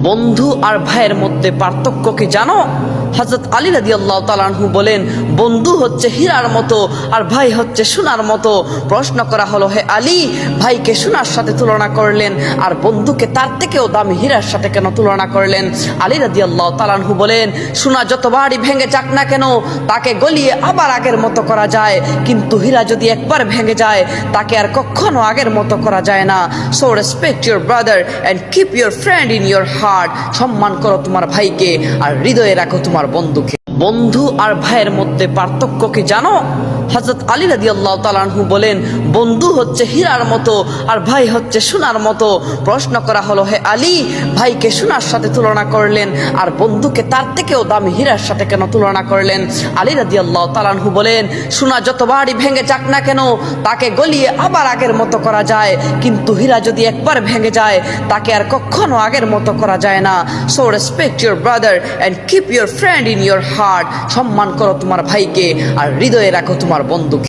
বন্ধু আর ভাইয়ের মধ্যে পার্থক্য কি জানো? হযরত আলী রাদিয়াল্লাহু তাআলা আনহু বলেন, বন্ধু হচ্ছে হীরার মতো আর ভাই হচ্ছে সোনার মতো। প্রশ্ন করা হলো, হে আলী, ভাইকে সোনার সাথে তুলনা করলেন আর বন্ধুকে তার থেকেও দামি হীরার সাথে কেন তুলনা করলেন? আলী রাদিয়াল্লাহু তাআলা আনহু বলেন, সোনা যতবারই ভেঙে যাক না কেন তাকে গলিয়ে আবার আগের মতো করা যায়, কিন্তু হীরা যদি একবার ভেঙে যায় তাকে আর কখনো আগের মতো করা যায় না। So respect your brother and keep your friend in your heart. সম্মান করো তোমার ভাইকে আর হৃদয়ে রাখো তোমার বন্ধুকে। বন্ধু আর ভাইয়ের মধ্যে পার্থক্য কি জানো? হযরত আলী রাদিয়াল্লাহু তাআলা আনহু বলেন, বন্ধু হচ্ছে হীরার মতো আর ভাই হচ্ছে সোনার মতো। প্রশ্ন করা হলো, হে আলী, ভাইকে সোনার সাথে তুলনা করলেন আর বন্ধুকে তার থেকেও দামি হীরার সাথে কেন তুলনা করলেন? আলী রাদিয়াল্লাহু তাআলা আনহু বলেন, সোনা যতবারই ভেঙে যাক না কেন তাকে গলিয়ে আবার আগের মতো করা যায়, কিন্তু হীরা যদি একবার ভেঙে যায় তাকে আর কখনো আগের মতো করা যায় না। So respect your brother and keep your friend in your heart. সম্মান করো তোমার ভাইকে আর হৃদয়ে রাখো তোমার বন্ধুকে।